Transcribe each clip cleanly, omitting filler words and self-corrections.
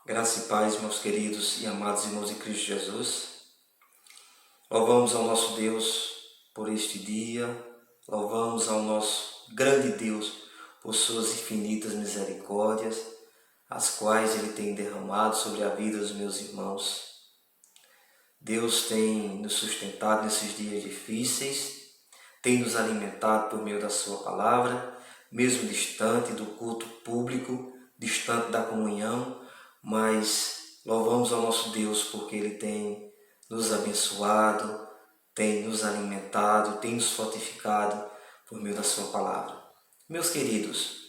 Graça e paz, meus queridos e amados irmãos de Cristo Jesus. Louvamos ao nosso Deus por este dia, louvamos ao nosso grande Deus por suas infinitas misericórdias, as quais Ele tem derramado sobre a vida dos meus irmãos. Deus tem nos sustentado nesses dias difíceis, tem nos alimentado por meio da sua palavra, mesmo distante do culto público, distante da comunhão, mas louvamos ao nosso Deus porque Ele tem nos abençoado, tem nos alimentado, tem nos fortificado por meio da sua palavra. Meus queridos,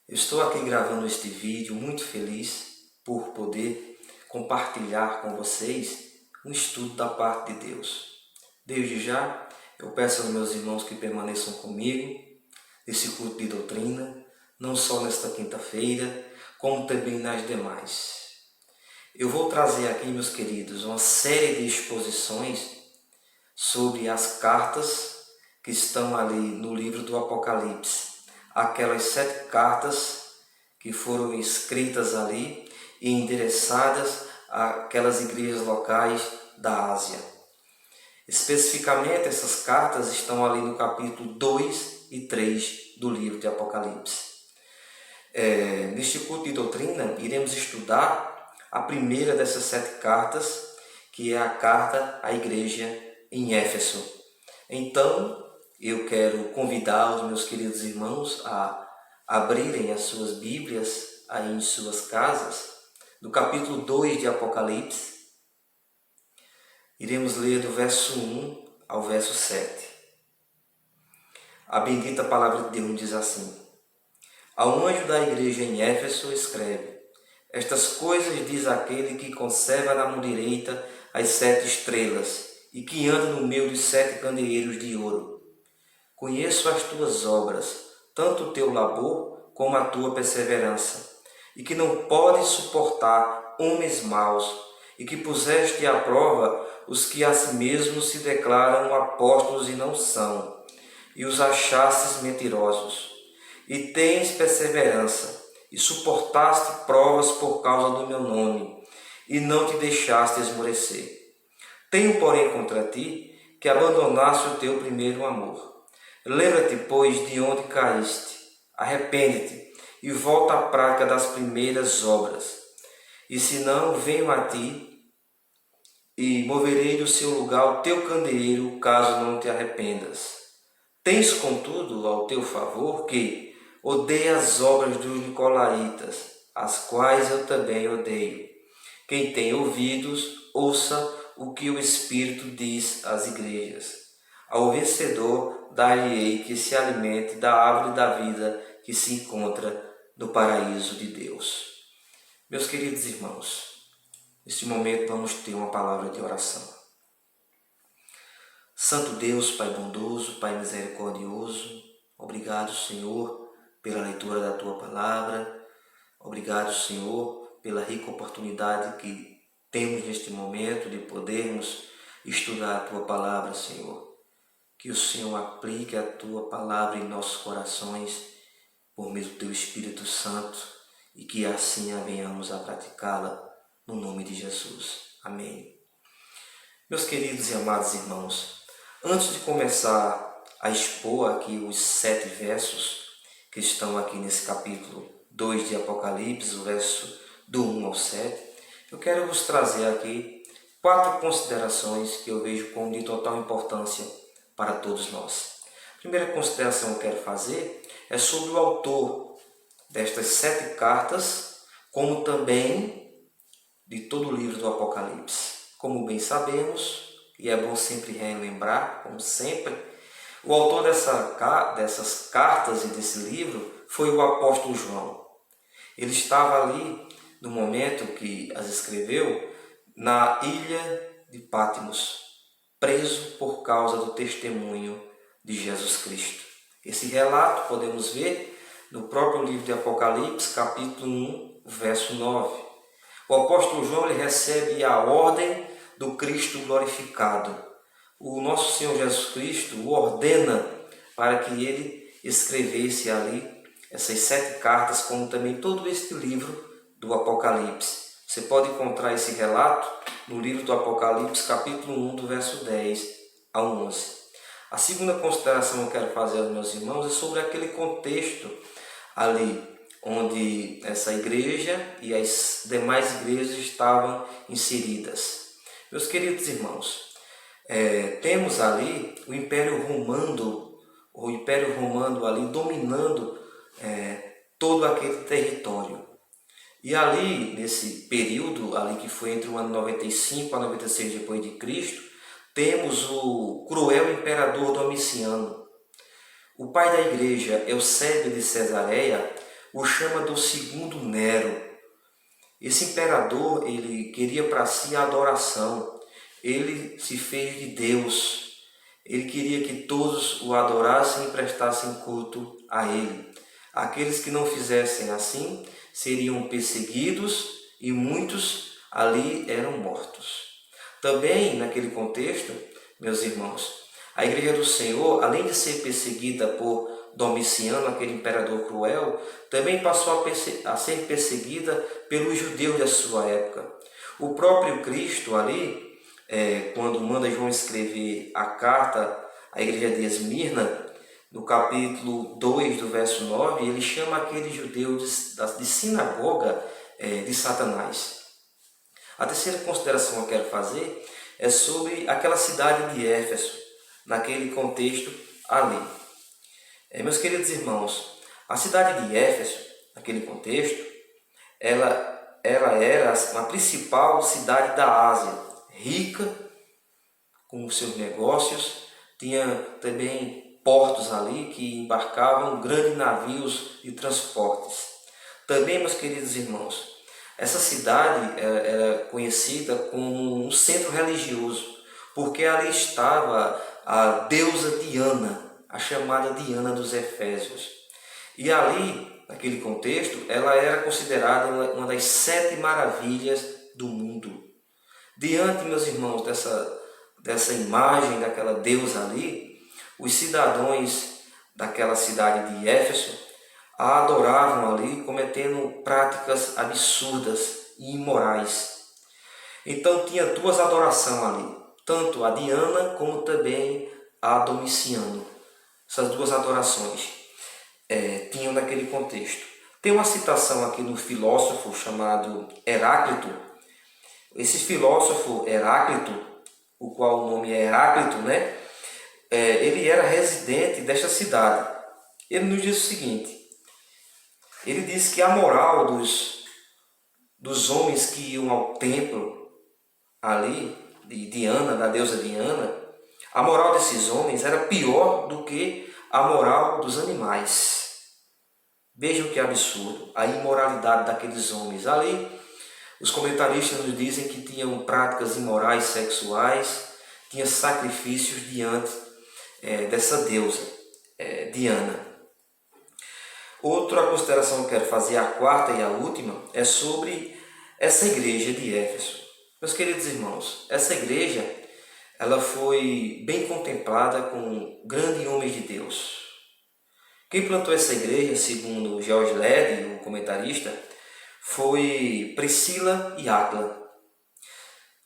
eu estou aqui gravando este vídeo muito feliz por poder compartilhar com vocês um estudo da parte de Deus. Desde já, eu peço aos meus irmãos que permaneçam comigo nesse culto de doutrina, não só nesta quinta-feira, como também nas demais. Eu vou trazer aqui, meus queridos, uma série de exposições sobre as cartas que estão ali no livro do Apocalipse. Aquelas 7 cartas que foram escritas ali e endereçadas àquelas igrejas locais da Ásia. Especificamente, essas cartas estão ali no capítulo 2 e 3 do livro de Apocalipse. Neste culto de doutrina, iremos estudar a primeira dessas 7 cartas, que é a carta à igreja em Éfeso. Então, eu quero convidar os meus queridos irmãos a abrirem as suas Bíblias aí em suas casas, no capítulo 2 de Apocalipse. Iremos ler do verso 1 ao verso 7. A bendita palavra de Deus diz assim: Ao anjo da igreja em Éfeso escreve: Estas coisas diz aquele que conserva na mão direita as 7 estrelas e que anda no meio dos 7 candeeiros de ouro. Conheço as tuas obras, tanto o teu labor como a tua perseverança, e que não podes suportar homens maus, e que puseste à prova os que a si mesmos se declaram apóstolos e não são, e os achastes mentirosos. E tens perseverança, e suportaste provas por causa do meu nome, e não te deixaste esmorecer. Tenho, porém, contra ti que abandonaste o teu primeiro amor. Lembra-te, pois, de onde caíste, arrepende-te, e volta à prática das primeiras obras. E se não, venho a ti, e moverei do seu lugar o teu candeeiro, caso não te arrependas. Tens, contudo, ao teu favor que odeia as obras dos nicolaítas, as quais eu também odeio. Quem tem ouvidos, ouça o que o Espírito diz às igrejas. Ao vencedor, dar-lhe-ei que se alimente da árvore da vida que se encontra no paraíso de Deus. Meus queridos irmãos, neste momento vamos ter uma palavra de oração. Santo Deus, Pai bondoso, Pai misericordioso, obrigado, Senhor, pela leitura da Tua palavra. Obrigado, Senhor, pela rica oportunidade que temos neste momento de podermos estudar a Tua palavra, Senhor. Que o Senhor aplique a Tua palavra em nossos corações por meio do Teu Espírito Santo e que assim venhamos a praticá-la no nome de Jesus. Amém. Meus queridos e amados irmãos, antes de começar a expor aqui os 7 versos que estão aqui nesse capítulo 2 de Apocalipse, o verso do 1 ao 7, eu quero vos trazer aqui 4 considerações que eu vejo como de total importância para todos nós. A primeira consideração que eu quero fazer é sobre o autor destas 7 cartas, como também de todo o livro do Apocalipse. Como bem sabemos, e é bom sempre relembrar, como sempre, o autor dessas cartas e desse livro foi o apóstolo João. Ele estava ali, no momento que as escreveu, na ilha de Patmos, preso por causa do testemunho de Jesus Cristo. Esse relato podemos ver no próprio livro de Apocalipse, capítulo 1, verso 9. O apóstolo João ele recebe a ordem do Cristo glorificado. O nosso Senhor Jesus Cristo o ordena para que ele escrevesse ali essas 7 cartas, como também todo este livro do Apocalipse. Você pode encontrar esse relato no livro do Apocalipse, capítulo 1, do verso 10 ao 11. A segunda consideração que eu quero fazer aos meus irmãos é sobre aquele contexto ali onde essa igreja e as demais igrejas estavam inseridas. Meus queridos irmãos, temos ali o Império Romano ali dominando todo aquele território. E ali, nesse período ali que foi entre o ano 95 a 96 depois de Cristo, temos o cruel imperador Domiciano. O pai da igreja, Eusébio de Cesareia, o chama do segundo Nero. Esse imperador, ele queria para si a adoração. Ele se fez de Deus. Ele queria que todos o adorassem e prestassem culto a ele. Aqueles que não fizessem assim seriam perseguidos e muitos ali eram mortos. Também naquele contexto, meus irmãos, a Igreja do Senhor, além de ser perseguida por Domiciano, aquele imperador cruel, também passou a ser perseguida pelos judeus da sua época. O próprio Cristo ali, quando manda João escrever a carta à Igreja de Esmirna, no capítulo 2, do verso 9, ele chama aqueles judeus de sinagoga de Satanás. A terceira consideração que eu quero fazer é sobre aquela cidade de Éfeso, naquele contexto ali. Meus queridos irmãos, a cidade de Éfeso, naquele contexto, ela era a principal cidade da Ásia, rica com os seus negócios, tinha também portos ali que embarcavam grandes navios de transportes. Também, meus queridos irmãos, essa cidade era conhecida como um centro religioso, porque ali estava a deusa Diana, a chamada Diana dos Efésios. E ali, naquele contexto, ela era considerada uma das 7 maravilhas do mundo. Diante, meus irmãos, dessa imagem daquela deusa ali, os cidadãos daquela cidade de Éfeso a adoravam ali, cometendo práticas absurdas e imorais. Então tinha 2 adorações ali, tanto a Diana como também a Domiciano. Essas 2 adorações tinham naquele contexto. Tem uma citação aqui no filósofo chamado Heráclito. Esse filósofo Heráclito, o qual o nome é Heráclito, né? Ele era residente desta cidade. Ele nos diz o seguinte: ele diz que a moral dos homens que iam ao templo ali, de Diana, da deusa Diana, a moral desses homens era pior do que a moral dos animais. Vejam que absurdo, a imoralidade daqueles homens. Ali, os comentaristas nos dizem que tinham práticas imorais sexuais, tinha sacrifícios diante dessa deusa, Diana. Outra consideração que eu quero fazer, a quarta e a última, é sobre essa igreja de Éfeso. Meus queridos irmãos, essa igreja ela foi bem contemplada com grandes homens de Deus. Quem plantou essa igreja, segundo George Led, o comentarista, foi Priscila e Áquila.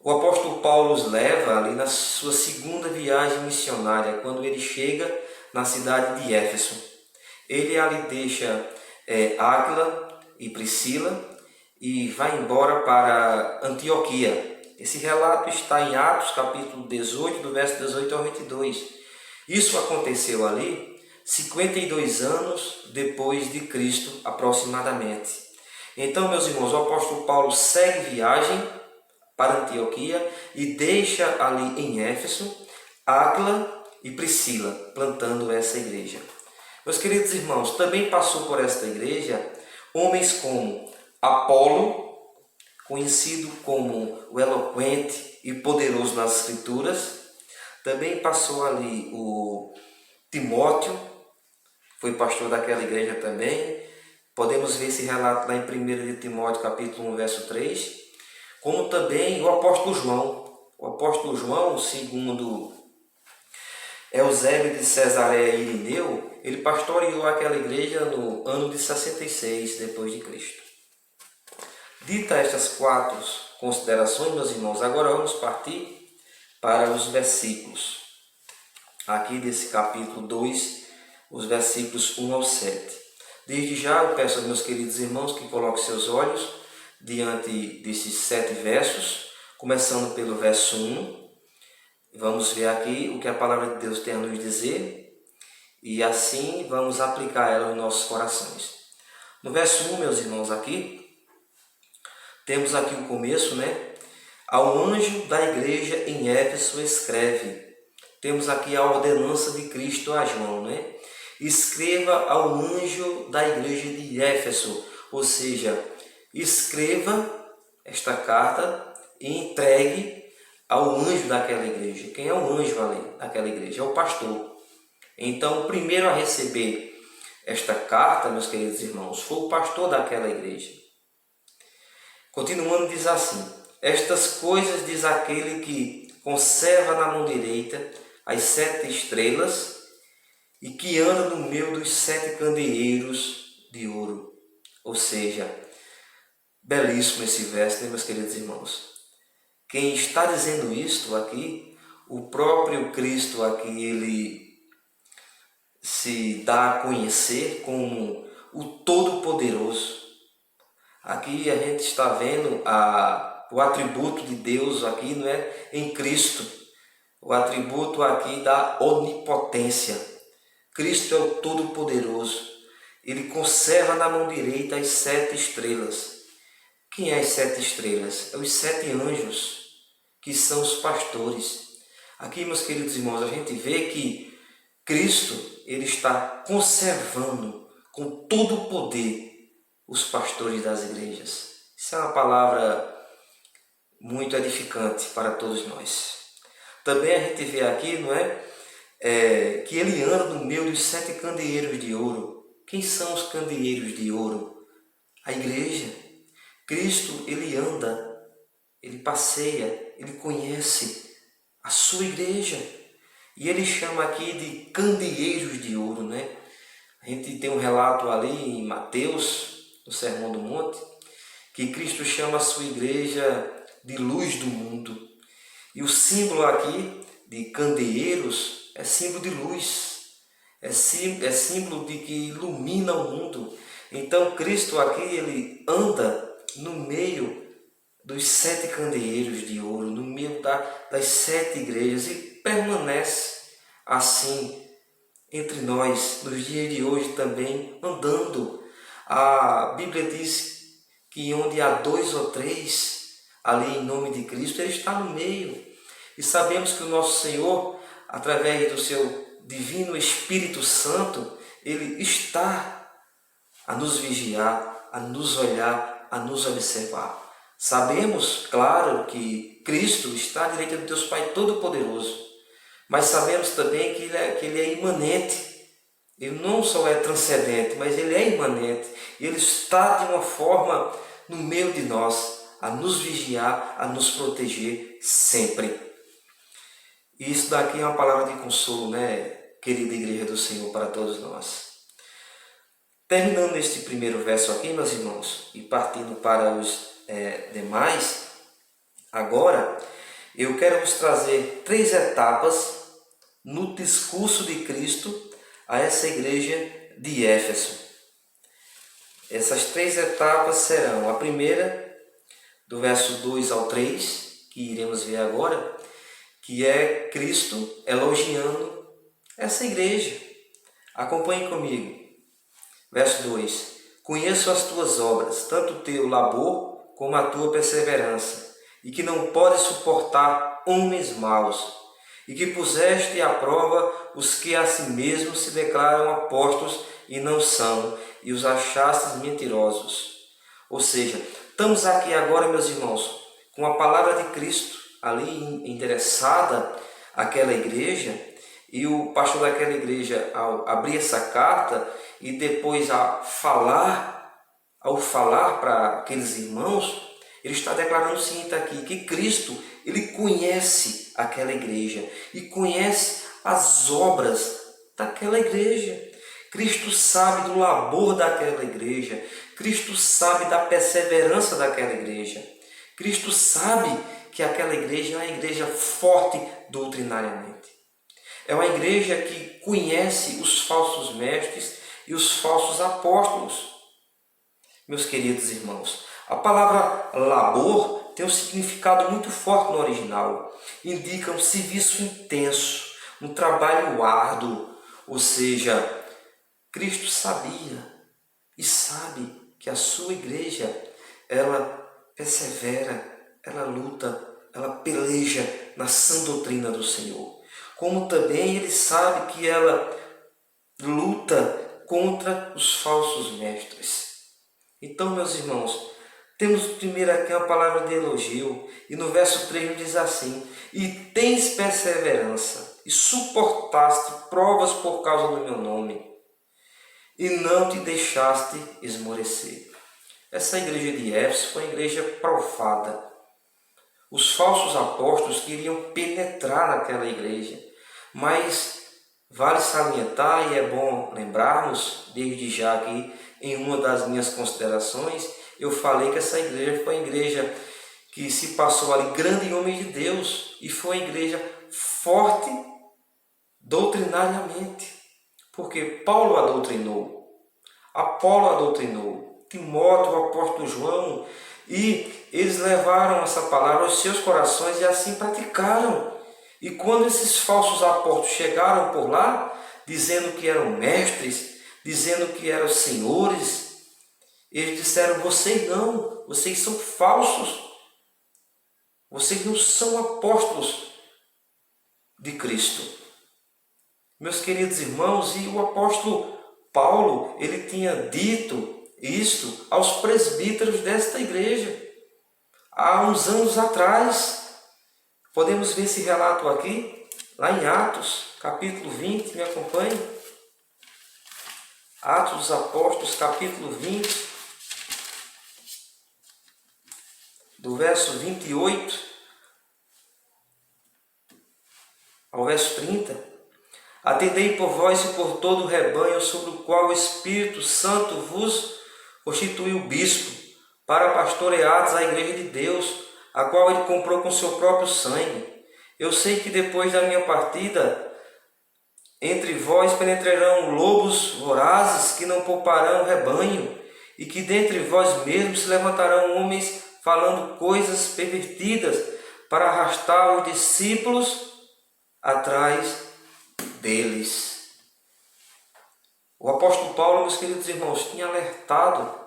O apóstolo Paulo os leva ali na sua segunda viagem missionária, quando ele chega na cidade de Éfeso. Ele ali deixa Áquila e Priscila e vai embora para Antioquia. Esse relato está em Atos, capítulo 18, do verso 18 ao 22. Isso aconteceu ali 52 anos depois de Cristo, aproximadamente. Então, meus irmãos, o apóstolo Paulo segue viagem para Antioquia e deixa ali em Éfeso Áquila e Priscila, plantando essa igreja. Meus queridos irmãos, também passou por esta igreja homens como Apolo, conhecido como o eloquente e poderoso nas escrituras. Também passou ali o Timóteo, foi pastor daquela igreja também. Podemos ver esse relato lá em 1 de Timóteo, capítulo 1, verso 3. Como também o apóstolo João. O apóstolo João, segundo Eusébio de Cesareia e Irineu, ele pastoreou aquela igreja no ano de 66 depois de Cristo. Dita estas 4 considerações, meus irmãos, agora vamos partir para os versículos. Aqui desse capítulo 2, os versículos 1 ao 7. Desde já eu peço aos meus queridos irmãos que coloquem seus olhos diante desses 7 versos, começando pelo verso 1. Vamos ver aqui o que a palavra de Deus tem a nos dizer e assim vamos aplicar ela nos nossos corações. No verso 1, meus irmãos, aqui, temos aqui o começo, né? Ao anjo da igreja em Éfeso escreve. Temos aqui a ordenança de Cristo a João, né? Escreva ao anjo da igreja de Éfeso, ou seja, escreva esta carta e entregue ao anjo daquela igreja. Quem é o anjo ali daquela igreja? É o pastor. Então, o primeiro a receber esta carta, meus queridos irmãos, foi o pastor daquela igreja. Continuando, diz assim: estas coisas diz aquele que conserva na mão direita as 7 estrelas e que anda no meio dos 7 candeeiros de ouro. Ou seja, belíssimo esse verso, né, meus queridos irmãos? Quem está dizendo isto aqui, o próprio Cristo aqui, ele se dá a conhecer como o Todo-Poderoso. Aqui a gente está vendo o atributo de Deus aqui, não é? Em Cristo. O atributo aqui da onipotência. Cristo é o Todo-Poderoso. Ele conserva na mão direita as 7 estrelas. Quem é as 7 estrelas? É os 7 anjos, que são os pastores. Aqui, meus queridos irmãos, a gente vê que Cristo, ele está conservando com todo o poder os pastores das igrejas. Isso é uma palavra muito edificante para todos nós. Também a gente vê aqui, não é? Que ele anda no meio dos 7 candeeiros de ouro. Quem são os candeeiros de ouro? A igreja. Cristo, ele anda, ele passeia, ele conhece a sua igreja. E ele chama aqui de candeeiros de ouro, né? A gente tem um relato ali em Mateus, no Sermão do Monte, que Cristo chama a sua igreja de luz do mundo. E o símbolo aqui de candeeiros é símbolo de luz, é símbolo de que ilumina o mundo. Então Cristo aqui, ele anda no meio dos 7 candeeiros de ouro, no meio das 7 igrejas, e permanece assim entre nós, nos dias de hoje também, andando. A Bíblia diz que onde há 2 ou 3, ali em nome de Cristo, ele está no meio. E sabemos que o nosso Senhor, através do seu divino Espírito Santo, ele está a nos vigiar, a nos olhar, a nos observar. Sabemos, claro, que Cristo está à direita de Deus Pai Todo-Poderoso, mas sabemos também que ele é imanente. Ele não só é transcendente, mas ele é imanente. E ele está de uma forma no meio de nós, a nos vigiar, a nos proteger sempre. E isso daqui é uma palavra de consolo, né, querida igreja do Senhor, para todos nós. Terminando este primeiro verso aqui, meus irmãos, e partindo para os demais, agora eu quero vos trazer 3 etapas no discurso de Cristo a essa igreja de Éfeso. Essas 3 etapas serão: a primeira, do verso 2 ao 3, que iremos ver agora, que é Cristo elogiando essa igreja. Acompanhe comigo. Verso 2: conheço as tuas obras, tanto o teu labor como a tua perseverança, e que não podes suportar homens maus, e que puseste à prova os que a si mesmos se declaram apóstolos e não são, e os achastes mentirosos. Ou seja, estamos aqui agora, meus irmãos, com a palavra de Cristo ali endereçada àquela igreja, e o pastor daquela igreja, ao abrir essa carta e depois ao falar para aqueles irmãos, ele está declarando o seguinte aqui, que Cristo, ele conhece aquela igreja e conhece as obras daquela igreja. Cristo sabe do labor daquela igreja. Cristo sabe da perseverança daquela igreja. Cristo sabe que aquela igreja é uma igreja forte doutrinariamente. É uma igreja que conhece os falsos mestres e os falsos apóstolos. Meus queridos irmãos, a palavra labor tem um significado muito forte no original. Indica um serviço intenso, um trabalho árduo. Ou seja, Cristo sabia e sabe que a sua igreja, ela persevera, ela luta, ela peleja na sã doutrina do Senhor. Como também Ele sabe que ela luta contra os falsos mestres. Então, meus irmãos, temos primeiro aqui uma palavra de elogio, e no verso 3 diz assim: e tens perseverança, e suportaste provas por causa do meu nome, e não te deixaste esmorecer. Essa igreja de Éfeso foi uma igreja provada. Os falsos apóstolos queriam penetrar naquela igreja, mas vale salientar, e é bom lembrarmos, desde já aqui, em uma das minhas considerações, eu falei que essa igreja foi uma igreja que se passou ali grande homem de Deus, e foi uma igreja forte doutrinariamente, porque Paulo a doutrinou, Apolo a doutrinou, Timóteo, o apóstolo João, e eles levaram essa palavra aos seus corações e assim praticaram. E quando esses falsos apóstolos chegaram por lá, dizendo que eram mestres, dizendo que eram senhores, eles disseram: vocês não, vocês são falsos, vocês não são apóstolos de Cristo. Meus queridos irmãos, e o apóstolo Paulo, ele tinha dito isto aos presbíteros desta igreja há uns anos atrás. Podemos ver esse relato aqui, lá em Atos, capítulo 20, me acompanhe. Atos dos Apóstolos, capítulo 20, do verso 28 ao verso 30. Atendei por vós e por todo o rebanho sobre o qual o Espírito Santo vos constituiu bispo, para pastoreares a igreja de Deus, a qual ele comprou com seu próprio sangue. Eu sei que depois da minha partida, entre vós penetrarão lobos vorazes que não pouparão o rebanho, e que dentre vós mesmos se levantarão homens falando coisas pervertidas para arrastar os discípulos atrás deles. O apóstolo Paulo, meus queridos irmãos, tinha alertado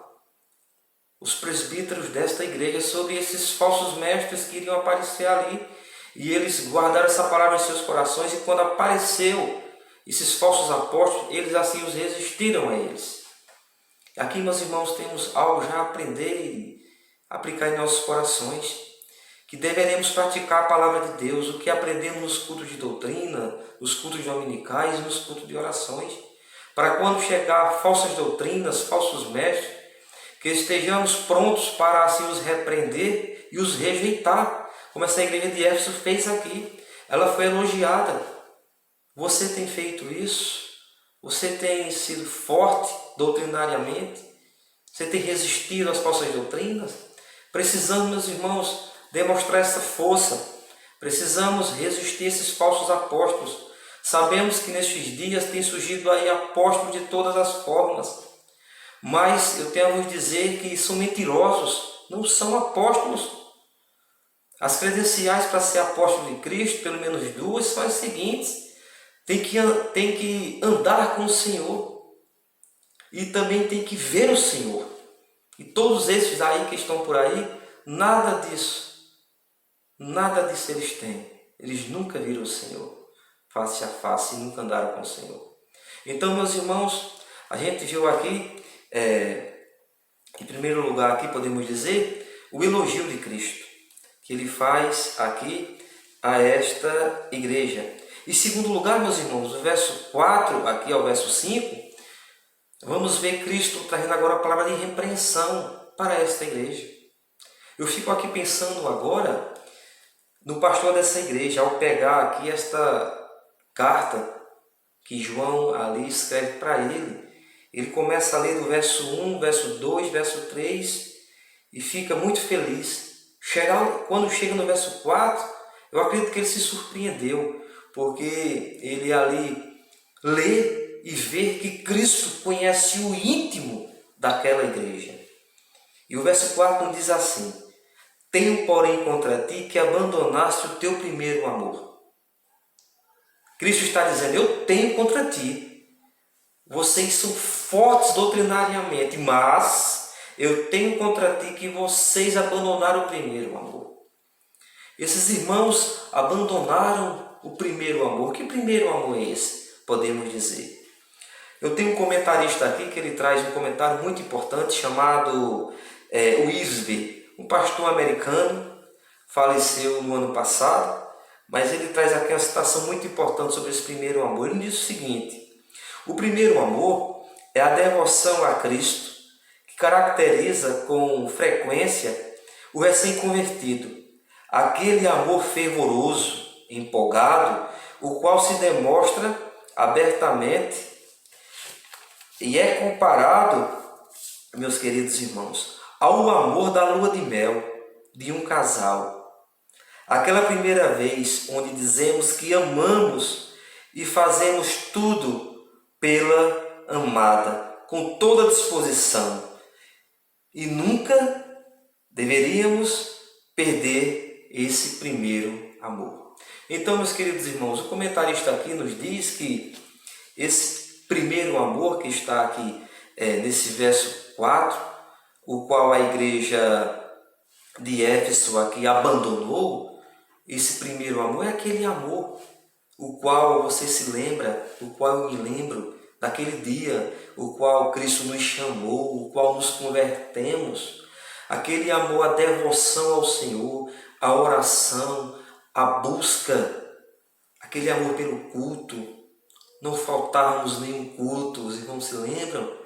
os presbíteros desta igreja sobre esses falsos mestres que iriam aparecer ali, e eles guardaram essa palavra em seus corações, e quando apareceu esses falsos apóstolos, eles assim os resistiram a eles. Aqui, meus irmãos, temos algo já a aprender e aplicar em nossos corações, que deveremos praticar a palavra de Deus, o que aprendemos nos cultos de doutrina, nos cultos dominicais e nos cultos de orações, para quando chegar falsas doutrinas, falsos mestres, que estejamos prontos para assim os repreender e os rejeitar, como essa igreja de Éfeso fez aqui. Ela foi elogiada. Você tem feito isso? Você tem sido forte doutrinariamente? Você tem resistido às falsas doutrinas? Precisamos, meus irmãos, demonstrar essa força. Precisamos resistir a esses falsos apóstolos. Sabemos que nestes dias tem surgido aí apóstolos de todas as formas. Mas eu tenho a vos dizer que são mentirosos, não são apóstolos. As credenciais para ser apóstolo de Cristo, pelo menos duas, são as seguintes: tem que andar com o Senhor, e também tem que ver o Senhor. E todos esses aí que estão por aí, nada disso eles têm. Eles nunca viram o Senhor face a face e nunca andaram com o Senhor. Então, meus irmãos, a gente viu aqui, em primeiro lugar, aqui podemos dizer, o elogio de Cristo, que ele faz aqui a esta igreja. Em segundo lugar, meus irmãos, do verso 4 aqui ao verso 5, vamos ver Cristo trazendo agora a palavra de repreensão para esta igreja. Eu fico aqui pensando agora no pastor dessa igreja, ao pegar aqui esta carta que João ali escreve para ele, Ele começa a ler do verso 1, verso 2, verso 3 e fica muito feliz. Quando chega no verso 4, eu acredito que ele se surpreendeu, porque ele ali lê e vê que Cristo conhece o íntimo daquela igreja. E o verso 4 nos diz assim: tenho, porém, contra ti que abandonaste o teu primeiro amor. Cristo está dizendo: eu tenho contra ti. Vocês são fortes doutrinariamente, mas eu tenho contra ti que vocês abandonaram o primeiro amor. Esses irmãos abandonaram o primeiro amor. Que primeiro amor é esse? Podemos dizer. Eu tenho um comentarista aqui que ele traz um comentário muito importante chamado Wiersbe, um pastor americano, faleceu no ano passado, mas ele traz aqui uma citação muito importante sobre esse primeiro amor. Ele diz o seguinte: o primeiro amor é a devoção a Cristo, que caracteriza com frequência o recém-convertido. Aquele amor fervoroso, empolgado, o qual se demonstra abertamente e é comparado, meus queridos irmãos, ao amor da lua de mel de um casal. Aquela primeira vez onde dizemos que amamos e fazemos tudo pela amada, com toda disposição. E nunca deveríamos perder esse primeiro amor. Então, meus queridos irmãos, o comentarista aqui nos diz que esse primeiro amor que está aqui nesse verso 4, o qual a igreja de Éfeso aqui abandonou, esse primeiro amor é aquele amor o qual você se lembra, o qual eu me lembro daquele dia, o qual Cristo nos chamou, o qual nos convertemos, aquele amor, a devoção ao Senhor, a oração, a busca, aquele amor pelo culto. Não faltávamos nenhum culto, os irmãos se lembram?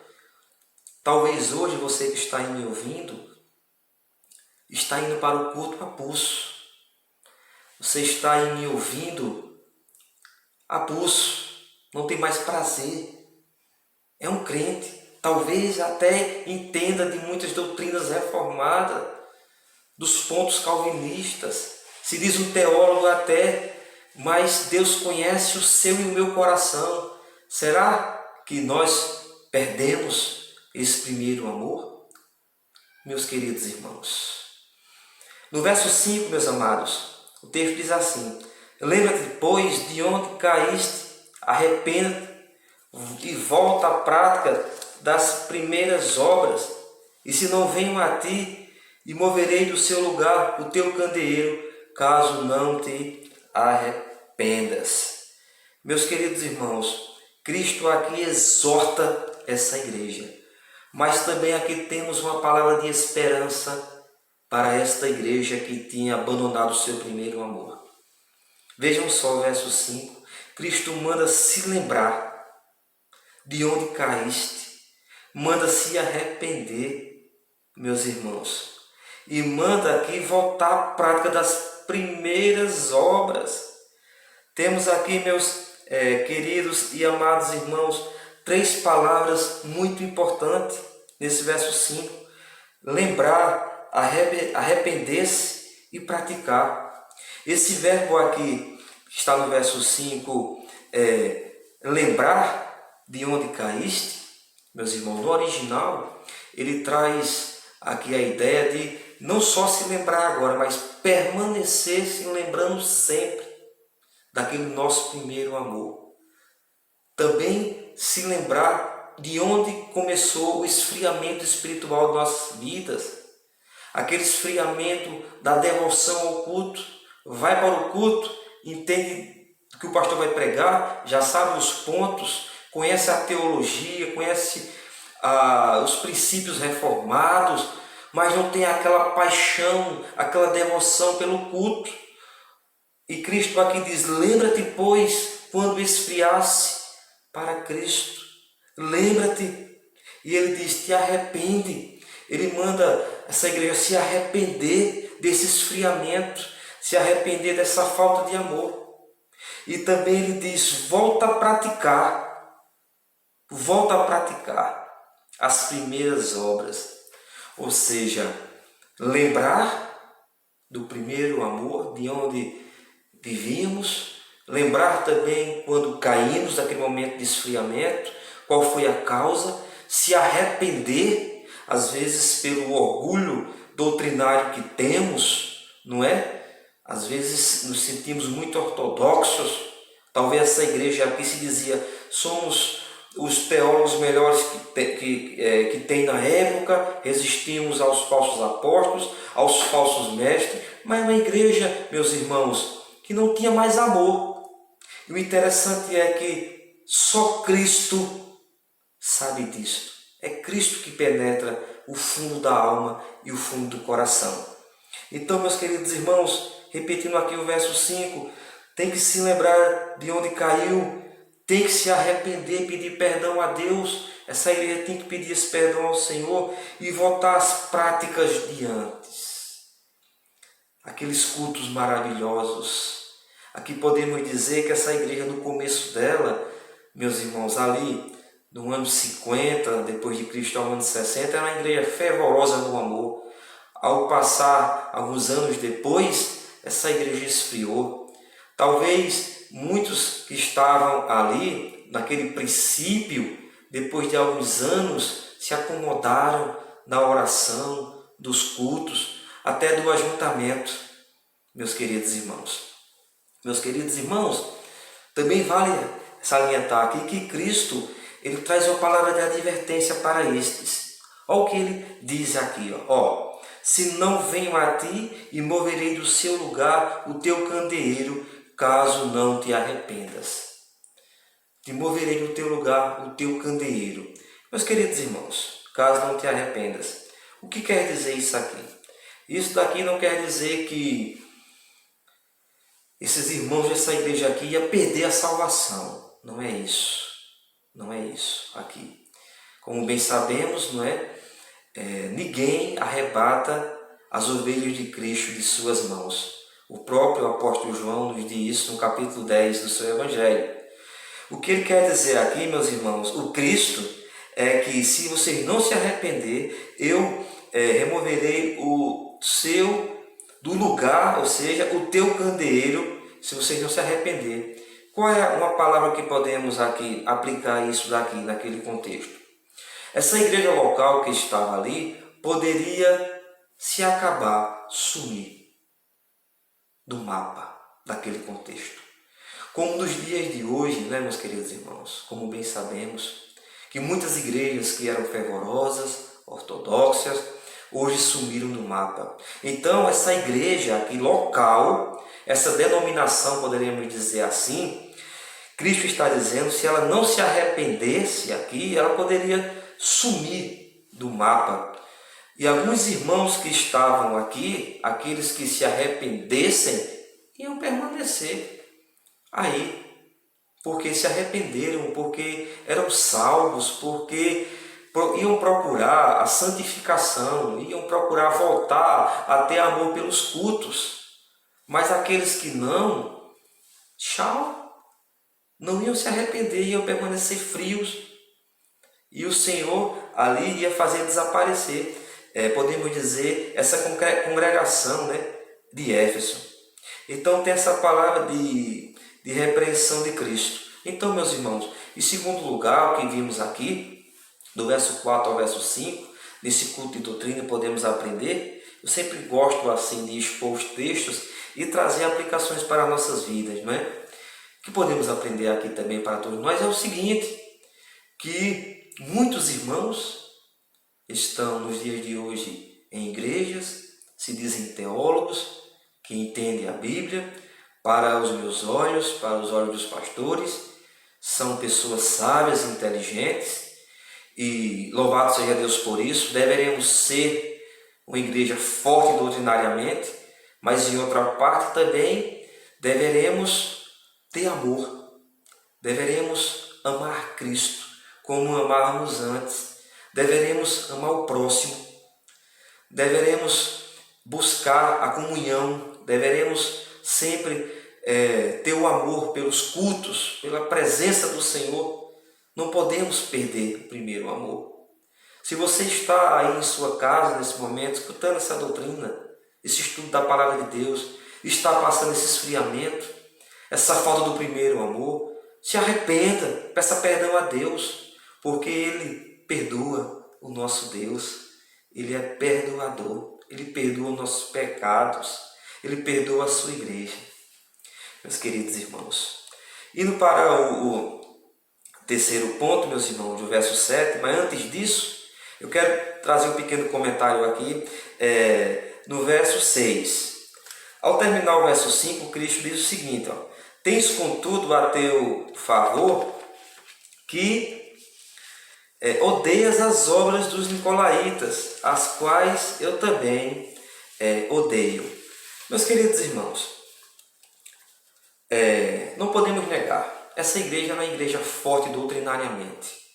Talvez hoje você que está aí me ouvindo, está indo para o culto a pulso. Você está aí me ouvindo a pulso, não tem mais prazer. É um crente, talvez até entenda de muitas doutrinas reformadas, dos pontos calvinistas, se diz um teólogo até, mas Deus conhece o seu e o meu coração. Será que nós perdemos esse primeiro amor? Meus queridos irmãos, no verso 5, meus amados, o texto diz assim: lembra-te, pois, de onde caíste, arrependa-te e volta à prática das primeiras obras, e se não venho a ti, e moverei do seu lugar o teu candeeiro, caso não te arrependas. Meus queridos irmãos, Cristo aqui exorta essa igreja, mas também aqui temos uma palavra de esperança para esta igreja que tinha abandonado o seu primeiro amor. Vejam só o verso 5, Cristo manda se lembrar de onde caíste, manda se arrepender, meus irmãos, e manda aqui voltar à prática das primeiras obras. Temos aqui, meus queridos e amados irmãos, 3 palavras muito importantes nesse verso 5. Lembrar, arrepender-se e praticar. Esse verbo aqui, que está no verso 5, lembrar de onde caíste, meus irmãos, no original, ele traz aqui a ideia de não só se lembrar agora, mas permanecer se lembrando sempre daquele nosso primeiro amor. Também se lembrar de onde começou o esfriamento espiritual de nossas vidas, aquele esfriamento da devoção ao culto. Vai para o culto, entende o que o pastor vai pregar, já sabe os pontos, conhece a teologia, conhece os princípios reformados, mas não tem aquela paixão, aquela devoção pelo culto. E Cristo aqui diz: lembra-te, pois, quando esfriasse para Cristo. Lembra-te. E ele diz: te arrepende. Ele manda essa igreja se arrepender desse esfriamento, se arrepender dessa falta de amor. E também ele diz: volta a praticar. volta a praticar as primeiras obras, ou seja, lembrar do primeiro amor, de onde vivíamos, lembrar também quando caímos daquele momento de esfriamento, qual foi a causa, se arrepender, às vezes pelo orgulho doutrinário que temos, não é? Às vezes nos sentimos muito ortodoxos. Talvez essa igreja aqui se dizia, somos os teólogos melhores que tem na época, resistimos aos falsos apóstolos, aos falsos mestres, mas uma igreja, meus irmãos, que não tinha mais amor. E o interessante é que só Cristo sabe disso. É Cristo que penetra o fundo da alma e o fundo do coração. Então, meus queridos irmãos, repetindo aqui o verso 5, tem que se lembrar de onde caiu, tem que se arrepender e pedir perdão a Deus. Essa igreja tem que pedir esse perdão ao Senhor e voltar às práticas de antes. Aqueles cultos maravilhosos. Aqui podemos dizer que essa igreja, no começo dela, meus irmãos, ali no ano 50, depois de Cristo, ao ano 60, era uma igreja fervorosa no amor. Ao passar alguns anos depois, essa igreja esfriou. Talvez muitos que estavam ali, naquele princípio, depois de alguns anos, se acomodaram na oração, dos cultos, até do ajuntamento, meus queridos irmãos. Meus queridos irmãos, também vale salientar aqui que Cristo, ele traz uma palavra de advertência para estes. Olha o que ele diz aqui, ó. Se não venho a ti e moverei do seu lugar o teu candeeiro, caso não te arrependas. Te moverei do teu lugar o teu candeeiro. Meus queridos irmãos, caso não te arrependas. O que quer dizer isso aqui? Isso daqui não quer dizer que esses irmãos dessa igreja aqui iam perder a salvação. Não é isso. Não é isso aqui. Como bem sabemos, não é? Ninguém arrebata as ovelhas de Cristo de suas mãos. O próprio apóstolo João nos diz isso no capítulo 10 do seu Evangelho. O que ele quer dizer aqui, meus irmãos, o Cristo, é que se vocês não se arrepender, eu removerei o seu do lugar, ou seja, o teu candeeiro, se vocês não se arrepender. Qual é uma palavra que podemos aqui aplicar isso daqui, naquele contexto? Essa igreja local que estava ali poderia se acabar, sumir do mapa daquele contexto. Como nos dias de hoje, né, meus queridos irmãos, como bem sabemos, que muitas igrejas que eram fervorosas, ortodoxas, hoje sumiram do mapa. Então, essa igreja aqui local, essa denominação, poderíamos dizer assim, Cristo está dizendo, se ela não se arrependesse aqui, ela poderia sumir do mapa. E alguns irmãos que estavam aqui, aqueles que se arrependessem, iam permanecer aí, porque se arrependeram, porque eram salvos, porque iam procurar a santificação, iam procurar voltar a ter amor pelos cultos. Mas aqueles que não, tchau, não iam se arrepender, iam permanecer frios. E o Senhor ali ia fazer desaparecer, podemos dizer, essa congregação, né, de Éfeso. Então tem essa palavra de repreensão de Cristo. Então, meus irmãos, em segundo lugar, o que vimos aqui, do verso 4 ao verso 5, nesse culto de doutrina podemos aprender. Eu sempre gosto assim de expor os textos e trazer aplicações para as nossas vidas, não é? O que podemos aprender aqui também para todos nós é o seguinte, que muitos irmãos estão nos dias de hoje em igrejas, se dizem teólogos, que entendem a Bíblia, para os meus olhos, para os olhos dos pastores, são pessoas sábias e inteligentes, e louvado seja Deus por isso. Deveremos ser uma igreja forte doutrinariamente, mas em outra parte também deveremos ter amor, deveremos amar Cristo como amávamos antes, deveremos amar o próximo, deveremos buscar a comunhão, deveremos sempre ter o amor pelos cultos, pela presença do Senhor. Não podemos perder o primeiro amor. Se você está aí em sua casa nesse momento, escutando essa doutrina, esse estudo da palavra de Deus, está passando esse esfriamento, essa falta do primeiro amor, se arrependa, peça perdão a Deus, porque Ele perdoa o nosso Deus. Ele é perdoador, Ele perdoa os nossos pecados, Ele perdoa a sua igreja. Meus queridos irmãos, indo para o terceiro ponto, meus irmãos, do verso 7, mas antes disso, eu quero trazer um pequeno comentário aqui, no verso 6. Ao terminar o verso 5, Cristo diz o seguinte: tens contudo a teu favor que odeias as obras dos nicolaítas, as quais eu também odeio. Meus queridos irmãos, não podemos negar, essa igreja é uma igreja forte doutrinariamente.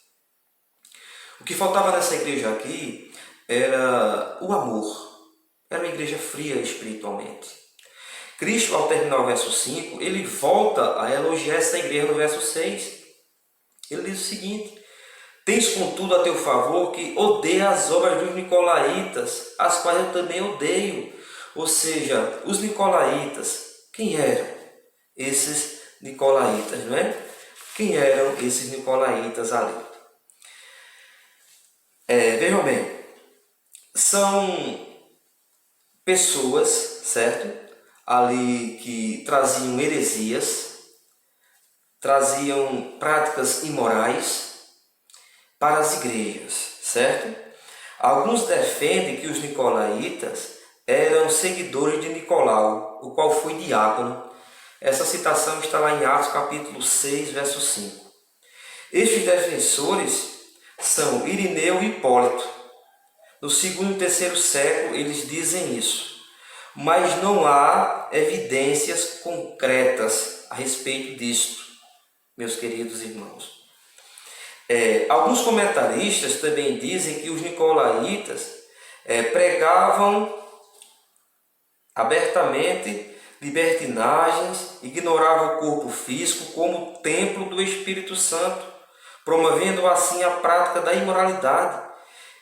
O que faltava nessa igreja aqui era o amor. Era uma igreja fria espiritualmente. Cristo, ao terminar o verso 5, ele volta a elogiar essa igreja no verso 6. Ele diz o seguinte: tens contudo a teu favor que odeia as obras dos nicolaítas, as quais eu também odeio. Ou seja, os nicolaítas, quem eram esses nicolaítas, não é? Quem eram esses nicolaítas ali? Vejam bem, são pessoas, certo? Ali que traziam heresias, traziam práticas imorais para as igrejas, certo? Alguns defendem que os nicolaítas eram seguidores de Nicolau, o qual foi diácono. Essa citação está lá em Atos capítulo 6, verso 5. Estes defensores são Irineu e Hipólito. No segundo e terceiro século eles dizem isso, mas não há evidências concretas a respeito disto, meus queridos irmãos. Alguns comentaristas também dizem que os nicolaítas pregavam abertamente libertinagens, ignoravam o corpo físico como templo do Espírito Santo, promovendo assim a prática da imoralidade.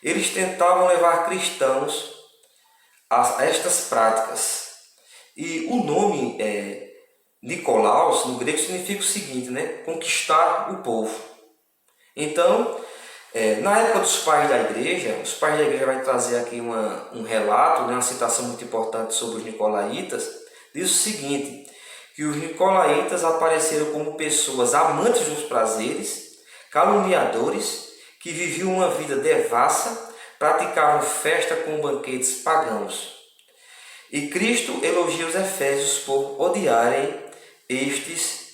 Eles tentavam levar cristãos a estas práticas. E o nome Nicolaus, no grego, significa o seguinte, né? Conquistar o povo. Então, na época dos pais da igreja, os pais da igreja vai trazer aqui um relato, né? Uma citação muito importante sobre os nicolaítas, diz o seguinte, que os nicolaítas apareceram como pessoas amantes dos prazeres, caluniadores, que viviam uma vida devassa, praticavam festa com banquetes pagãos. E Cristo elogia os efésios por odiarem estes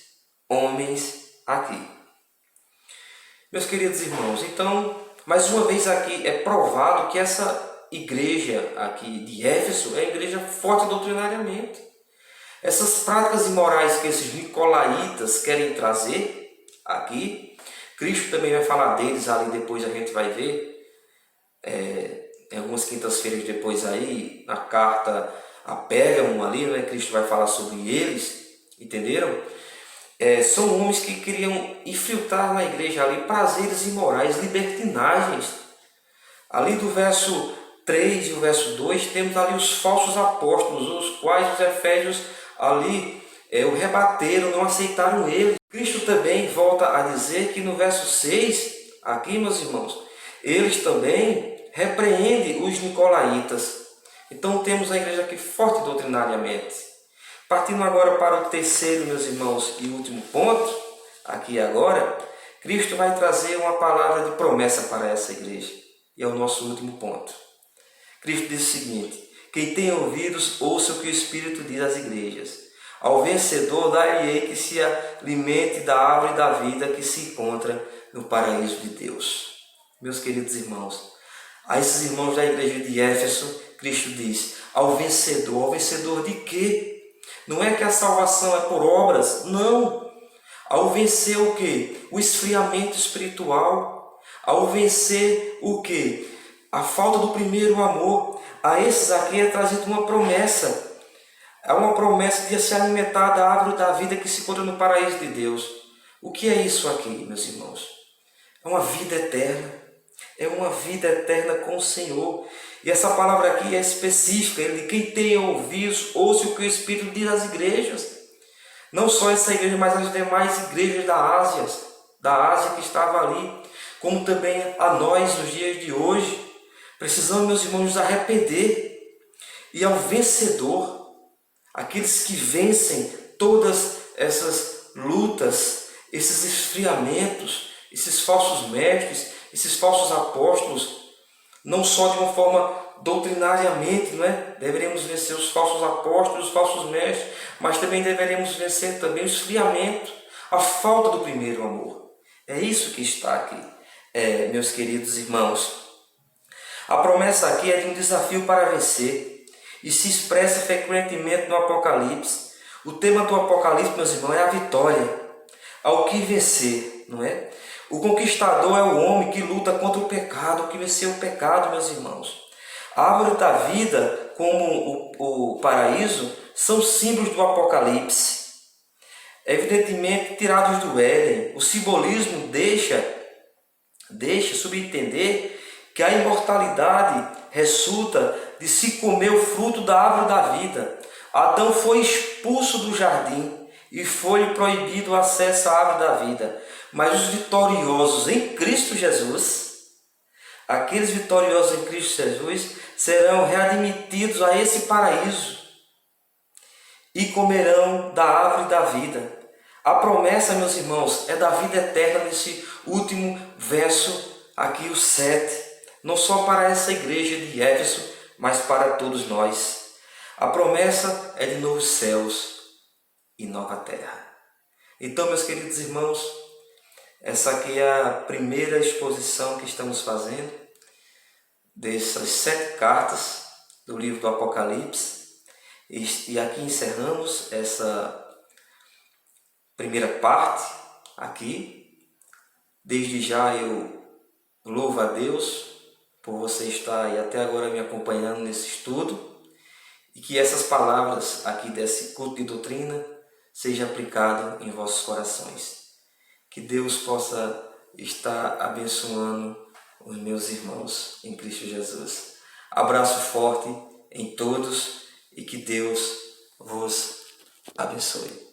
homens aqui. Meus queridos irmãos, então, mais uma vez aqui é provado que essa igreja aqui de Éfeso é uma igreja forte doutrinariamente. Essas práticas imorais que esses nicolaítas querem trazer aqui, Cristo também vai falar deles ali, depois a gente vai ver, em algumas quintas-feiras depois aí, na carta a Pérgamo ali, né, Cristo vai falar sobre eles, entenderam? São homens que queriam infiltrar na igreja ali prazeres imorais, libertinagens. Ali do verso 3 e o verso 2 temos ali os falsos apóstolos, os quais os efésios ali o rebateram, não aceitaram ele. Cristo também volta a dizer que no verso 6, aqui meus irmãos, eles também repreendem os nicolaítas. Então temos a igreja aqui forte doutrinariamente. Partindo agora para o terceiro, meus irmãos, e último ponto, aqui agora, Cristo vai trazer uma palavra de promessa para essa igreja. E é o nosso último ponto. Cristo diz o seguinte: quem tem ouvidos, ouça o que o Espírito diz às igrejas. Ao vencedor, dar-lhe-ei que se alimente da árvore da vida que se encontra no paraíso de Deus. Meus queridos irmãos, a esses irmãos da igreja de Éfeso, Cristo diz: ao vencedor de quê? Não é que a salvação é por obras, não. Ao vencer o quê? O esfriamento espiritual. Ao vencer o quê? A falta do primeiro amor. A esses aqui é trazida uma promessa. É uma promessa de se alimentar da árvore da vida que se encontra no paraíso de Deus. O que é isso aqui, meus irmãos? É uma vida eterna. É uma vida eterna com o Senhor. E essa palavra aqui é específica. Ele, quem tem ouvidos, ouça o que o Espírito diz às igrejas. Não só essa igreja, mas as demais igrejas da Ásia que estava ali, como também a nós nos dias de hoje. Precisamos, meus irmãos, nos arrepender e ao vencedor, aqueles que vencem todas essas lutas, esses esfriamentos, esses falsos mestres, esses falsos apóstolos, não só de uma forma doutrinariamente, não é? Deveríamos vencer os falsos apóstolos, os falsos mestres, mas também deveríamos vencer também o esfriamento, a falta do primeiro amor. É isso que está aqui, meus queridos irmãos. A promessa aqui é de um desafio para vencer e se expressa frequentemente no Apocalipse. O tema do Apocalipse, meus irmãos, é a vitória, ao que vencer, não é? O conquistador é o homem que luta contra o pecado, que venceu o pecado, meus irmãos. A árvore da vida, como o paraíso, são símbolos do Apocalipse. Evidentemente, tirados do Éden, o simbolismo deixa subentender que a imortalidade resulta de se comer o fruto da árvore da vida. Adão foi expulso do jardim e foi proibido o acesso à árvore da vida. Mas os vitoriosos em Cristo Jesus, aqueles vitoriosos em Cristo Jesus, serão readmitidos a esse paraíso e comerão da árvore da vida. A promessa, meus irmãos, é da vida eterna nesse último verso aqui, o 7. Não só para essa igreja de Éfeso, mas para todos nós. A promessa é de novos céus e nova terra. Então, meus queridos irmãos, essa aqui é a primeira exposição que estamos fazendo dessas 7 cartas do livro do Apocalipse. E aqui encerramos essa primeira parte aqui. Desde já eu louvo a Deus por você estar aí até agora me acompanhando nesse estudo e que essas palavras aqui desse culto de doutrina sejam aplicadas em vossos corações. Que Deus possa estar abençoando os meus irmãos em Cristo Jesus. Abraço forte em todos e que Deus vos abençoe.